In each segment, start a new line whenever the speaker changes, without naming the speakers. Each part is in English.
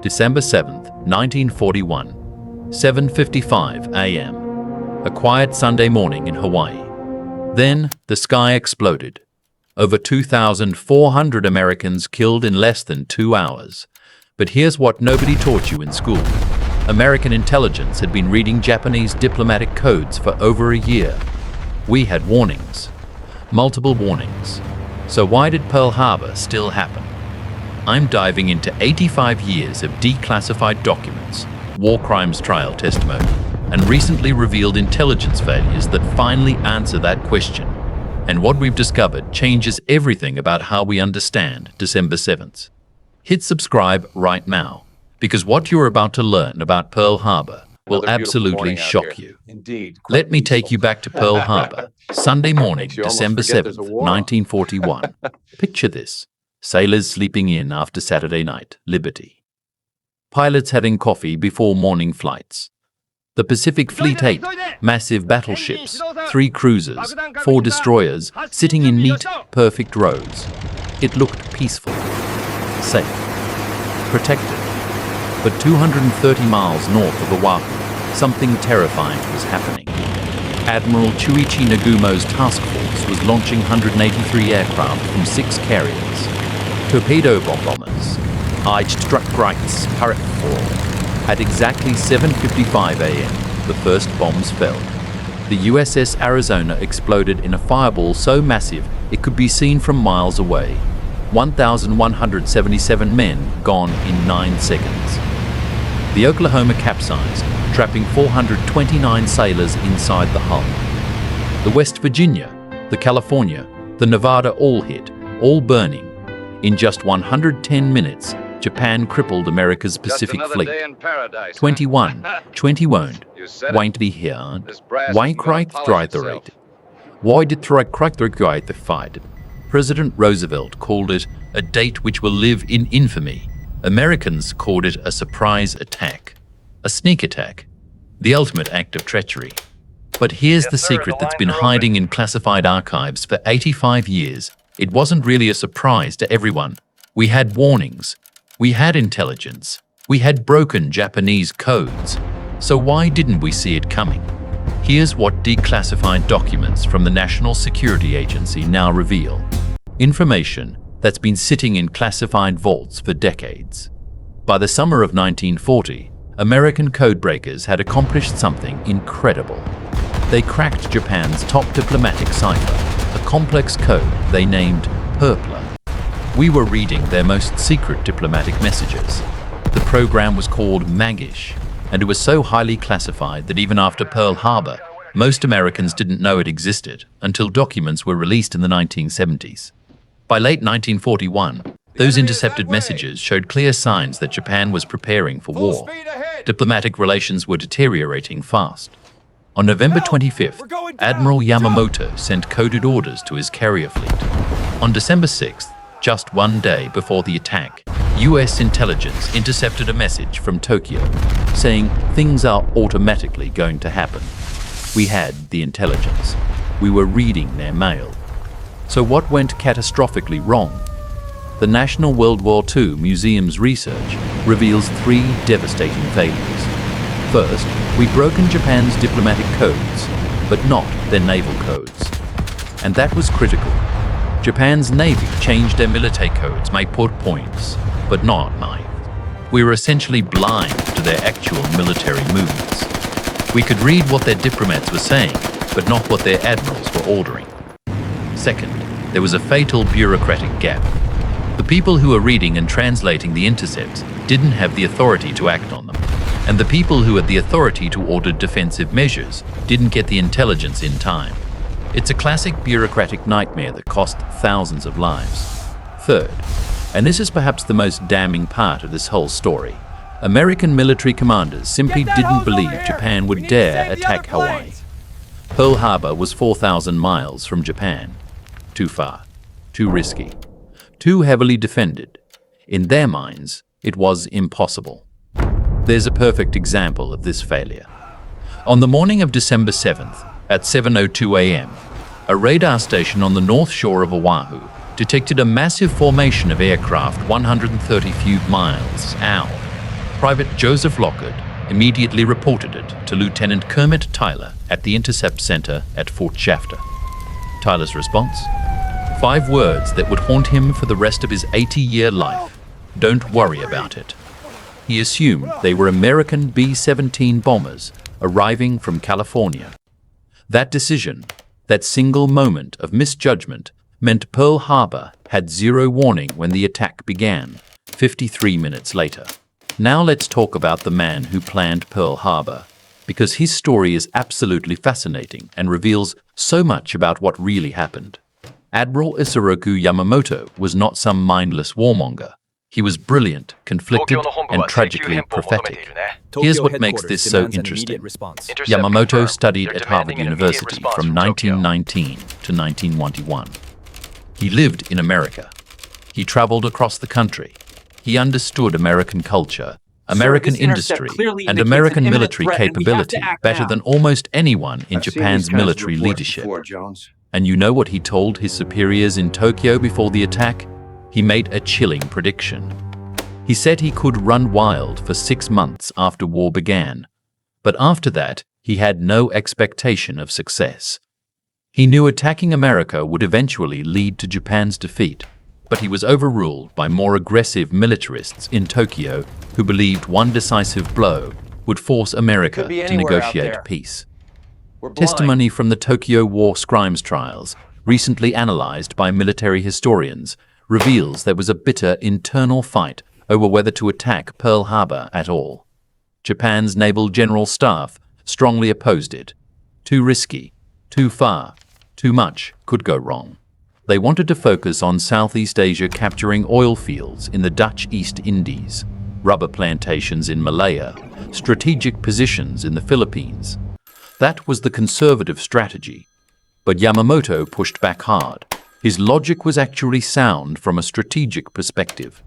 December 7th, 1941, 7:55 a.m. A quiet Sunday morning in Hawaii. Then the sky exploded. Over 2,400 Americans killed in less than 2 hours. But here's what nobody taught you in school. American intelligence had been reading Japanese diplomatic codes for over a year. We had warnings. Multiple warnings. So why did Pearl Harbor still happen? I'm diving into 85 years of declassified documents, war crimes trial testimony, and recently revealed intelligence failures that finally answer that question. And what we've discovered changes everything about how we understand December 7th. Hit subscribe right now, because what you're about to learn about Pearl Harbor will absolutely shock you.
Indeed.
Let me take you back to Pearl Harbor, Sunday morning, December 7th, 1941. Picture this. Sailors sleeping in after Saturday night, Liberty. Pilots having coffee before morning flights. The Pacific Fleet 8, massive battleships, 3 cruisers, 4 destroyers, sitting in neat, perfect rows. It looked peaceful, safe, protected. But 230 miles north of Oahu, something terrifying was happening. Admiral Chuichi Nagumo's task force was launching 183 aircraft from 6 carriers. Torpedo bombers, Eichstreichs Parrot-4. At exactly 7:55 a.m., the first bombs fell. The USS Arizona exploded in a fireball so massive it could be seen from miles away. 1,177 men gone in 9 seconds. The Oklahoma capsized, trapping 429 sailors inside the hull. The West Virginia, the California, the Nevada all hit, all burning. In just 110 minutes, Japan crippled America's Pacific Fleet. 21 won't. Why be here? Why cried the Why did the fight? President Roosevelt called it a date which will live in infamy. Americans called it a surprise attack, a sneak attack, the ultimate act of treachery. But here's the secret that's been hiding in classified archives for 85 years. It wasn't really a surprise to everyone. We had warnings. We had intelligence. We had broken Japanese codes. So why didn't we see it coming? Here's what declassified documents from the National Security Agency now reveal. Information that's been sitting in classified vaults for decades. By the summer of 1940, American codebreakers had accomplished something incredible. They cracked Japan's top diplomatic cipher, a complex code they named Purpler. We were reading their most secret diplomatic messages. The program was called Magish, and it was so highly classified that even after Pearl Harbor, most Americans didn't know it existed until documents were released in the 1970s. By late 1941, those intercepted messages showed clear signs that Japan was preparing for war. Diplomatic relations were deteriorating fast. On November 25th, Admiral Yamamoto sent coded orders to his carrier fleet. On December 6th, just one day before the attack, US intelligence intercepted a message from Tokyo saying things are automatically going to happen. We had the intelligence. We were reading their mail. So what went catastrophically wrong? The National World War II Museum's research reveals 3 devastating failures. First, we'd broken Japan's diplomatic codes, but not their naval codes. And that was critical. Japan's Navy changed their military codes by port points, but not knife. We were essentially blind to their actual military movements. We could read what their diplomats were saying, but not what their admirals were ordering. Second, there was a fatal bureaucratic gap. The people who were reading and translating the intercepts didn't have the authority to act on them. And the people who had the authority to order defensive measures didn't get the intelligence in time. It's a classic bureaucratic nightmare that cost thousands of lives. Third, and this is perhaps the most damning part of this whole story, American military commanders simply didn't believe Japan would dare attack Hawaii. Pearl Harbor was 4,000 miles from Japan. Too far, too risky, too heavily defended. In their minds, it was impossible. There's a perfect example of this failure. On the morning of December 7th, at 7:02 a.m., a radar station on the north shore of Oahu detected a massive formation of aircraft 130 few miles out. Private Joseph Lockard immediately reported it to Lieutenant Kermit Tyler at the Intercept Center at Fort Shafter. Tyler's response? 5 words that would haunt him for the rest of his 80-year life. Don't worry about it. He assumed they were American B-17 bombers arriving from California. That decision, that single moment of misjudgment, meant Pearl Harbor had zero warning when the attack began, 53 minutes later. Now let's talk about the man who planned Pearl Harbor, because his story is absolutely fascinating and reveals so much about what really happened. Admiral Isoroku Yamamoto was not some mindless warmonger. He was brilliant, conflicted, and tragically prophetic. Here's what makes this so interesting. Yamamoto studied at Harvard University from 1919 to 1921. He lived in America. He traveled across the country. He understood American culture, American industry, and American military capability better than almost anyone in Japan's military leadership. And you know what he told his superiors in Tokyo before the attack? He made a chilling prediction. He said he could run wild for 6 months after war began, but after that, he had no expectation of success. He knew attacking America would eventually lead to Japan's defeat, but he was overruled by more aggressive militarists in Tokyo who believed one decisive blow would force America to negotiate peace. Testimony from the Tokyo War Crimes trials, recently analyzed by military historians, reveals there was a bitter internal fight over whether to attack Pearl Harbor at all. Japan's Naval General Staff strongly opposed it. Too risky, too far, too much could go wrong. They wanted to focus on Southeast Asia, capturing oil fields in the Dutch East Indies, rubber plantations in Malaya, strategic positions in the Philippines. That was the conservative strategy. But Yamamoto pushed back hard. His logic was actually sound from a strategic perspective.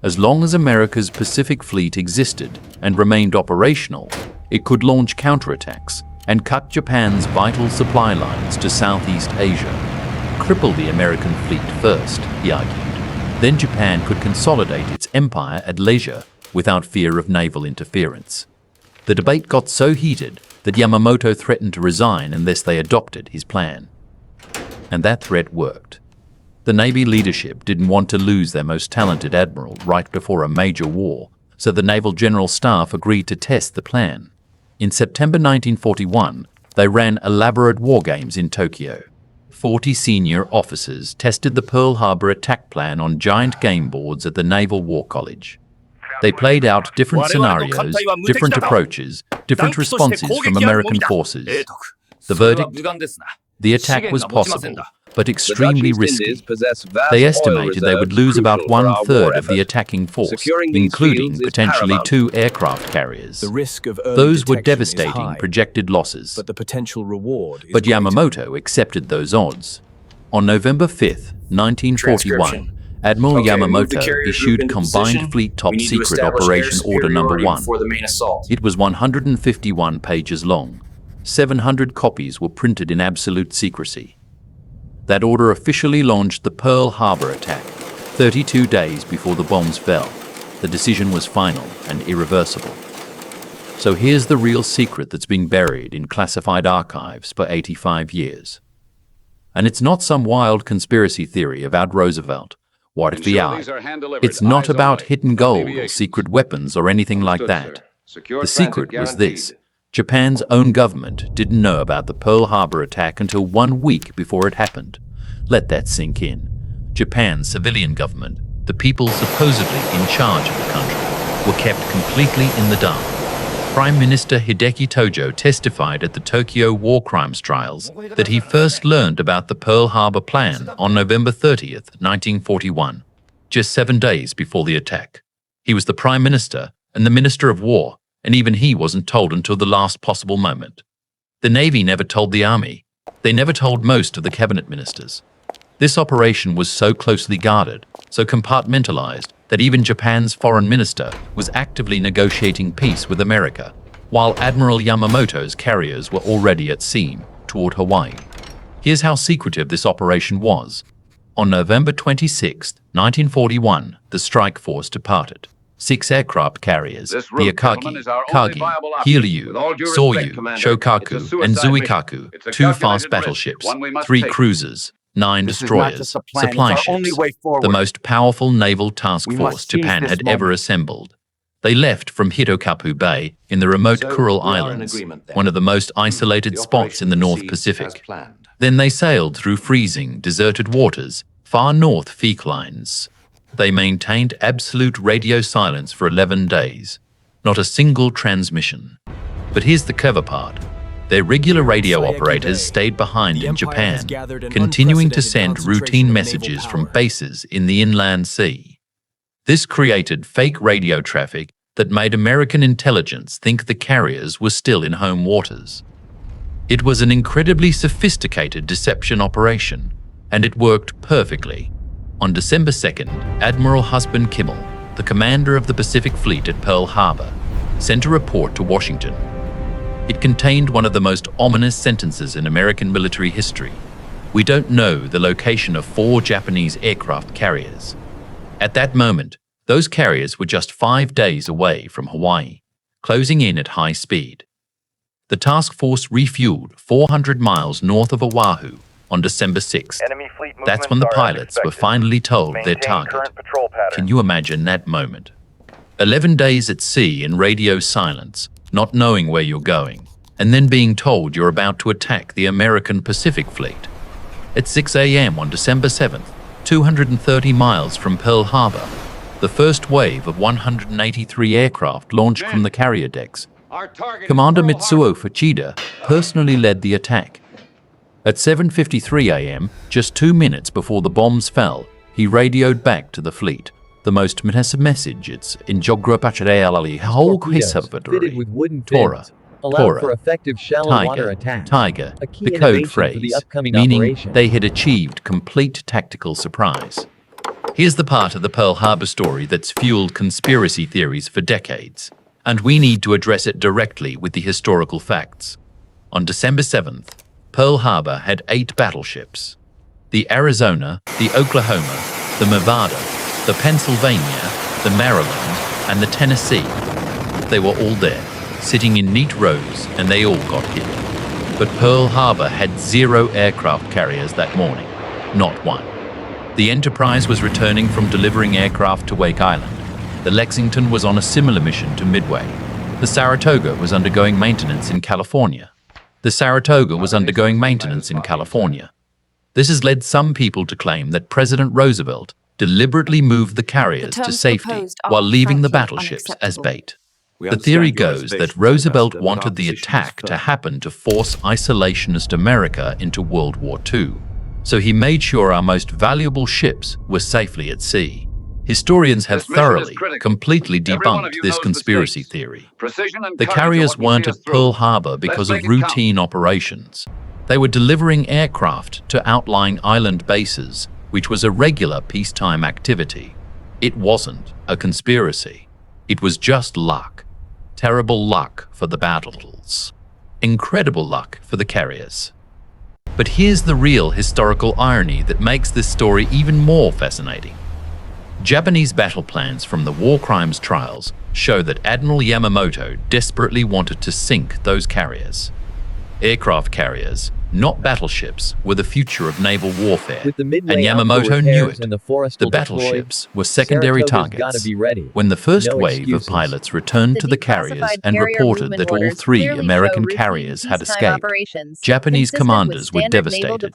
As long as America's Pacific Fleet existed and remained operational, it could launch counterattacks and cut Japan's vital supply lines to Southeast Asia. Cripple the American fleet first, he argued. Then Japan could consolidate its empire at leisure without fear of naval interference. The debate got so heated that Yamamoto threatened to resign unless they adopted his plan. And that threat worked. The Navy leadership didn't want to lose their most talented admiral right before a major war, so the Naval General Staff agreed to test the plan. In September 1941, they ran elaborate war games in Tokyo. 40 senior officers tested the Pearl Harbor attack plan on giant game boards at the Naval War College. They played out different scenarios, different approaches, different responses from American forces. The verdict? The attack was possible, but extremely risky. They estimated they would lose about 1/3 of the attacking force, including potentially 2 aircraft carriers. Those were devastating projected losses. But Yamamoto accepted those odds. On November 5, 1941, Admiral Yamamoto issued Combined Fleet Top Secret Operation Order No. 1. It was 151 pages long. 700 copies were printed in absolute secrecy. That order officially launched the Pearl Harbor attack, 32 days before the bombs fell. The decision was final and irreversible. So here's the real secret that's been buried in classified archives for 85 years. And it's not some wild conspiracy theory about Roosevelt. What if it's not about hidden gold or secret weapons or anything like that. The secret was this. Japan's own government didn't know about the Pearl Harbor attack until 1 week before it happened. Let that sink in. Japan's civilian government, the people supposedly in charge of the country, were kept completely in the dark. Prime Minister Hideki Tojo testified at the Tokyo War Crimes trials that he first learned about the Pearl Harbor plan on November 30th, 1941, just 7 days before the attack. He was the Prime Minister and the Minister of War, and even he wasn't told until the last possible moment. The Navy never told the Army. They never told most of the cabinet ministers. This operation was so closely guarded, so compartmentalized, that even Japan's foreign minister was actively negotiating peace with America, while Admiral Yamamoto's carriers were already at sea toward Hawaii. Here's how secretive this operation was. On November 26, 1941, the strike force departed. 6 aircraft carriers,
This
the
route,
Akagi,
gentlemen, is our only
Kagi,
viable option. With
Hiryu,
all due
Soryu,
respect, Commander, it's a
Shokaku, and
suicide
Zuikaku,
mission. It's a
2 fast
calculated risk,
battleships,
one we must
3
take.
cruisers, 9
This is not
destroyers,
just a plan,
supply
it's our only
ships,
way forward.
the most powerful naval task
We
force
must seize
Japan
this
had ever
moment.
assembled. They left from Hitokapu Bay in the remote
So,
Kuril
we are in
Islands,
agreement then.
one of the most isolated
The
spots in the
operation
North
proceeds
Pacific.
as planned.
Then they sailed through freezing, deserted waters, far north Feek lines. They maintained absolute radio silence for 11 days. Not a single transmission. But here's the clever part. Their regular radio operators stayed behind in Japan, continuing to send routine messages from bases in the inland sea. This created fake radio traffic that made American intelligence think the carriers were still in home waters. It was an incredibly sophisticated deception operation, and it worked perfectly. On December 2nd, Admiral Husband Kimmel, the commander of the Pacific Fleet at Pearl Harbor, sent a report to Washington. It contained one of the most ominous sentences in American military history. We don't know the location of 4 Japanese aircraft carriers. At that moment, those carriers were just 5 days away from Hawaii, closing in at high speed. The task force refueled 400 miles north of Oahu on December 6th. That's when the pilots were finally told their target. Can you imagine that moment? 11 days at sea in radio silence, not knowing where you're going, and then being told you're about to attack the American Pacific Fleet. At 6 a.m. on December 7th, 230 miles from Pearl Harbor, the first wave of 183 aircraft launched from the carrier decks. Commander Mitsuo Fuchida personally led the attack. At 7:53 a.m., just 2 minutes before the bombs fell, he radioed back to the fleet. The most message it's in Jogropacharayalali
fitted with wooden
Tora,
fins, allowed for effective shallow water
Tiger,
attacks.
Tiger,
A key
the code
innovation for
phrase,
the upcoming
meaning
operation.
they had achieved complete tactical surprise. Here's the part of the Pearl Harbor story that's fueled conspiracy theories for decades, and we need to address it directly with the historical facts. On December 7th, Pearl Harbor had 8 battleships. The Arizona, the Oklahoma, the Nevada, the Pennsylvania, the Maryland, and the Tennessee. They were all there, sitting in neat rows, and they all got hit. But Pearl Harbor had 0 aircraft carriers that morning, not one. The Enterprise was returning from delivering aircraft to Wake Island. The Lexington was on a similar mission to Midway. The Saratoga was undergoing maintenance in California. This has led some people to claim that President Roosevelt deliberately moved the carriers to safety while leaving the battleships as bait. The theory goes that Roosevelt wanted the attack to happen to force isolationist America into World War II, so he made sure our most valuable ships were safely at sea. Historians have thoroughly, completely debunked this conspiracy theory. The carriers weren't at Pearl Harbor because of routine operations. They were delivering aircraft to outlying island bases, which was a regular peacetime activity. It wasn't a conspiracy. It was just luck. Terrible luck for the battles. Incredible luck for the carriers. But here's the real historical irony that makes this story even more fascinating. Japanese battle plans from the war crimes trials show that Admiral Yamamoto desperately wanted to sink those carriers. Aircraft carriers, not battleships, were the future of naval warfare, and Yamamoto knew it. The battleships were secondary targets. When the first wave of pilots returned to the carriers and reported that all 3 American carriers had escaped, Japanese commanders were devastated.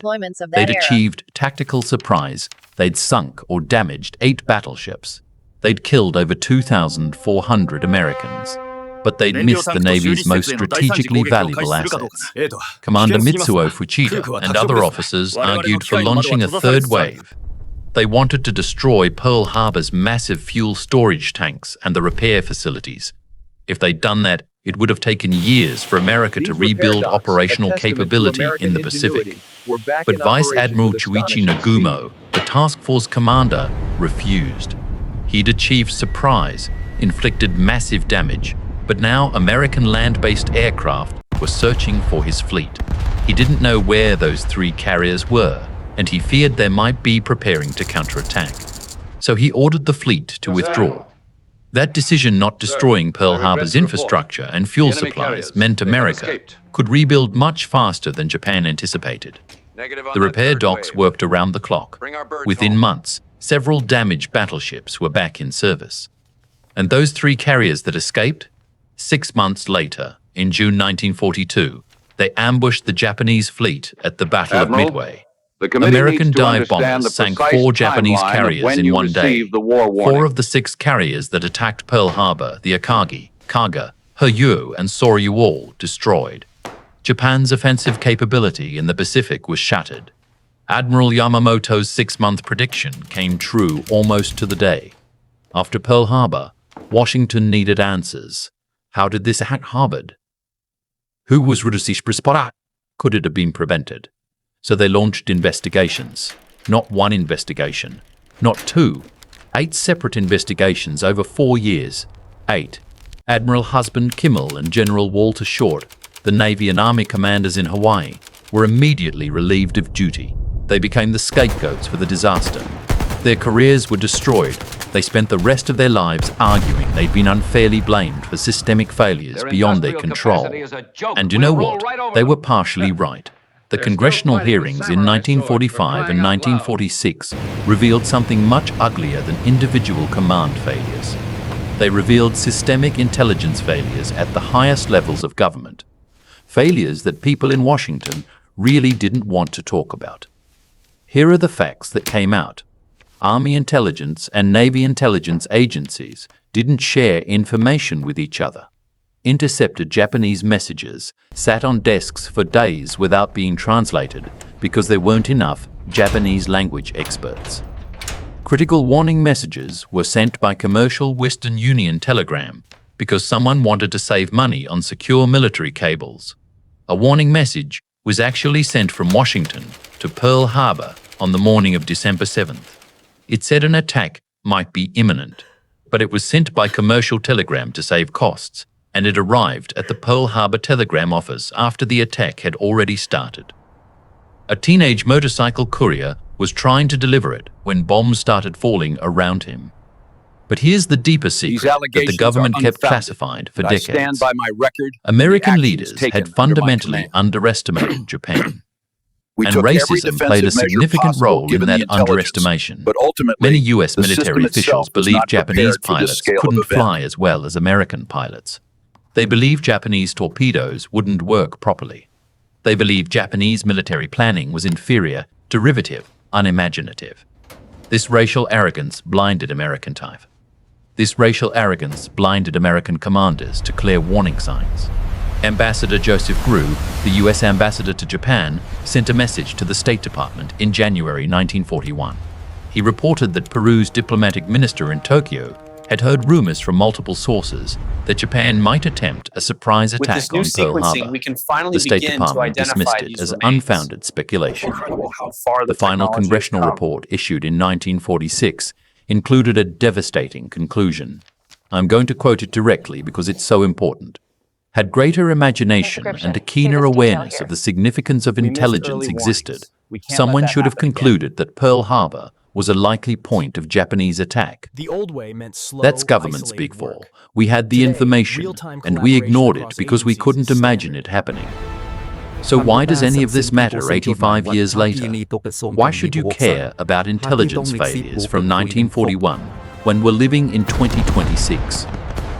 They'd achieved tactical surprise. They'd sunk or damaged 8 battleships. They'd killed over 2,400 Americans. But they'd missed the Navy's most strategically valuable assets. Commander Mitsuo Fuchida and other officers argued for launching a 3rd wave. They wanted to destroy Pearl Harbor's massive fuel storage tanks and the repair facilities. If they'd done that, it would have taken years for America to rebuild operational capability in the Pacific. But Vice Admiral Chuichi Nagumo, the task force commander, refused. He'd achieved surprise, inflicted massive damage, but now American land-based aircraft were searching for his fleet. He didn't know where those 3 carriers were, and he feared they might be preparing to counterattack. So he ordered the fleet to withdraw. That decision not destroying Pearl Harbor's infrastructure and fuel supplies meant America could rebuild much faster than Japan anticipated. The repair docks worked around the clock. Within months, several damaged battleships were back in service. And those 3 carriers that escaped? 6 months later, in June 1942, they ambushed the Japanese fleet at the Battle of Midway. American dive bombers sank 4 Japanese carriers in one day. 4 of the 6 carriers that attacked Pearl Harbor, the Akagi, Kaga, Hiryu, and Soryu, all destroyed. Japan's offensive capability in the Pacific was shattered. Admiral Yamamoto's 6-month prediction came true almost to the day. After Pearl Harbor, Washington needed answers. How did this act harbored? Who was responsible? Could it have been prevented? So they launched investigations. Not 1 investigation, not 2. 8 separate investigations over 4 years. 8. Admiral Husband Kimmel and General Walter Short, the Navy and Army commanders in Hawaii, were immediately relieved of duty. They became the scapegoats for the disaster. Their careers were destroyed. They spent the rest of their lives arguing they'd been unfairly blamed for systemic failures beyond their control. And you know what? They were partially right. The congressional hearings in 1945 and 1946 revealed something much uglier than individual command failures. They revealed systemic intelligence failures at the highest levels of government. Failures that people in Washington really didn't want to talk about. Here are the facts that came out. Army intelligence and Navy intelligence agencies didn't share information with each other. Intercepted Japanese messages sat on desks for days without being translated because there weren't enough Japanese language experts. Critical warning messages were sent by commercial Western Union telegram because someone wanted to save money on secure military cables. A warning message was actually sent from Washington to Pearl Harbor on the morning of December 7th. It said an attack might be imminent, but it was sent by commercial telegram to save costs, and it arrived at the Pearl Harbor telegram office after the attack had already started. A teenage motorcycle courier was trying to deliver it when bombs started falling around him. But here's the deeper secret that the government kept classified for decades.
I stand by my record.
American leaders had fundamentally underestimated Japan. And racism played a significant role in that underestimation.
But ultimately,
many U.S. military officials believed Japanese pilots couldn't fly as well as American pilots. They believed Japanese torpedoes wouldn't work properly. They believed Japanese military planning was inferior, derivative, unimaginative. This racial arrogance blinded American type. This racial arrogance blinded American commanders to clear warning signs. Ambassador Joseph Grew, the U.S. ambassador to Japan, sent a message to the State Department in January 1941. He reported that Peru's diplomatic minister in Tokyo had heard rumors from multiple sources that Japan might attempt a surprise attack on Pearl Harbor. The State Department dismissed it as unfounded speculation. The final congressional report issued in 1946 included a devastating conclusion. I'm going to quote it directly because it's so important. Had greater imagination and a keener awareness of the significance of intelligence existed, someone should have concluded that Pearl Harbor was a likely point of Japanese attack.
The old way meant slow,
That's government speak for. We had the information, and we ignored it because we couldn't imagine it happening. So why does any of this matter 85 years later? Why should you care about intelligence failures from 1941 when we're living in 2026?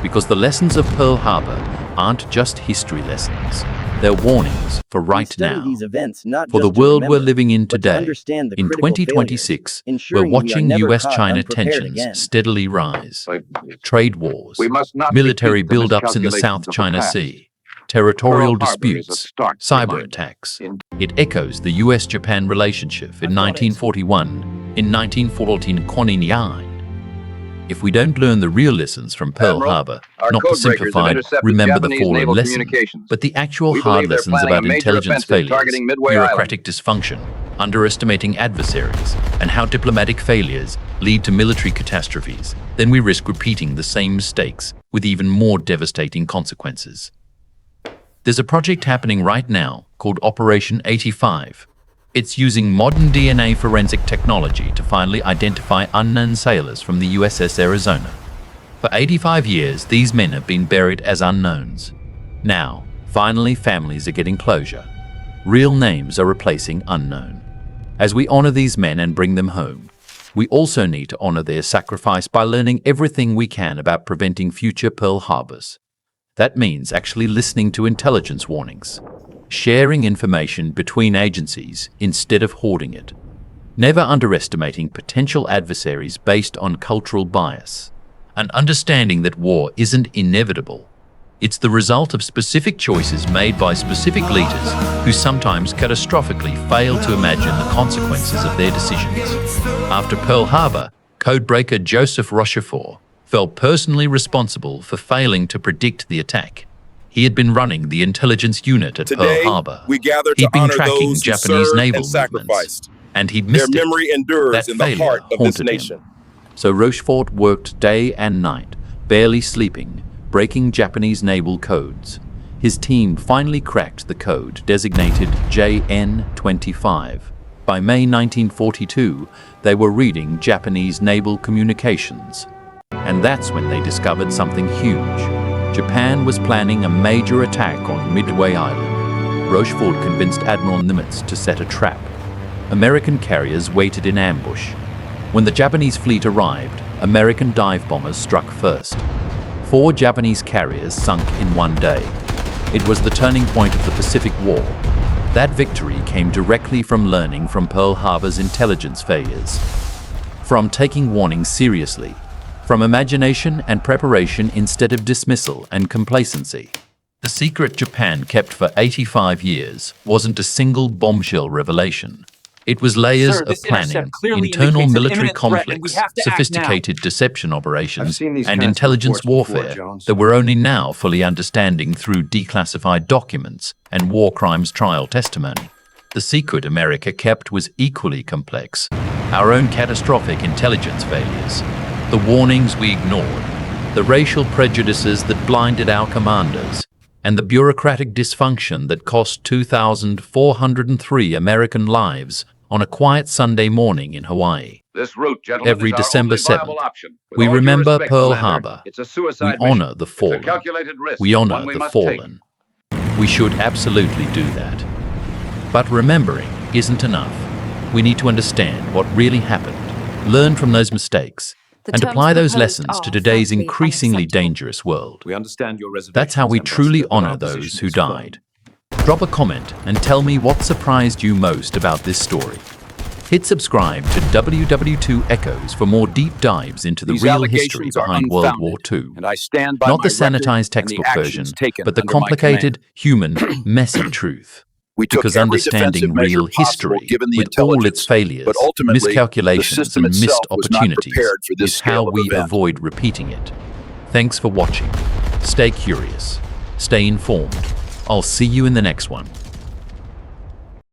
Because the lessons of Pearl Harbor aren't just history lessons. They're warnings for right now. For the world we're living in today, in 2026, we're watching US-China tensions steadily rise. Trade wars, military build-ups in the South China Sea, territorial disputes, cyber attacks. It echoes the US-Japan relationship in 1941, in 1949. If we don't learn the real lessons from Pearl Harbor, not the simplified, remember the fallen lesson, but the actual hard lessons about intelligence failures, bureaucratic dysfunction, underestimating adversaries, and how diplomatic failures lead to military catastrophes, then we risk repeating the same mistakes with even more devastating consequences. There's a project happening right now called Operation 85. It's using modern DNA forensic technology to finally identify unknown sailors from the USS Arizona. For 85 years, these men have been buried as unknowns. Now, finally, families are getting closure. Real names are replacing unknown. As we honor these men and bring them home, we also need to honor their sacrifice by learning everything we can about preventing future Pearl Harbors. That means actually listening to intelligence warnings, sharing information between agencies instead of hoarding it, never underestimating potential adversaries based on cultural bias, and understanding that war isn't inevitable. It's the result of specific choices made by specific leaders who sometimes catastrophically fail to imagine the consequences of their decisions. After Pearl Harbor, codebreaker Joseph Rochefort felt personally responsible for failing to predict the attack. He had been running the intelligence unit at Pearl Harbor. He'd been tracking Japanese naval movements, and he'd missed it.
Their memory endures in the heart of this nation.
So Rochefort worked day and night, barely sleeping, breaking Japanese naval codes. His team finally cracked the code designated JN-25. By May 1942, they were reading Japanese naval communications. And that's when they discovered something huge. Japan was planning a major attack on Midway Island. Rochefort convinced Admiral Nimitz to set a trap. American carriers waited in ambush. When the Japanese fleet arrived, American dive bombers struck first. 4 Japanese carriers sunk in one day. It was the turning point of the Pacific War. That victory came directly from learning from Pearl Harbor's intelligence failures, from taking warnings seriously, from imagination and preparation instead of dismissal and complacency. The secret Japan kept for 85 years wasn't a single bombshell revelation. It was layers of planning, internal military conflicts, sophisticated deception operations, and intelligence warfare that we're only now fully understanding through declassified documents and war crimes trial testimony. The secret America kept was equally complex. Our own catastrophic intelligence failures, the warnings we ignored, the racial prejudices that blinded our commanders, and the bureaucratic dysfunction that cost 2,403 American lives on a quiet Sunday morning in Hawaii.
This route, gentlemen,
Every
is our
December
only viable
7th,
option. With
we
all due
remember
respect,
Pearl
Commander,
Harbor.
It's a
We
suicide
honor
mission.
the
It's a
fallen.
calculated risk,
We honor
one we
the
must
fallen. We should absolutely do that. But remembering isn't enough. We need to understand what really happened, learn from those mistakes, and apply those lessons to today's increasingly dangerous world.
We understand your reservations.
That's how we truly honor those
position
who
is firm.
died. Drop a comment and tell me what surprised you most about this story. Hit subscribe to WWII Echoes for more deep dives into the
These
real history
allegations are
behind World
unfounded,
War II.
and I stand by
Not
my
the
record
sanitized
and the
textbook
actions
version,
taken
but the
under my
complicated,
command.
human, messy truth.
We took
Because
every
understanding
defensive measure
real
possible
history,
given the
with all
intelligence,
its failures,
but ultimately, the
miscalculations,
system
and
itself
missed
was not
opportunities,
prepared for this
is how
scale of
we
event.
avoid repeating it. Thanks for watching. Stay curious. Stay informed. I'll see you in the next one.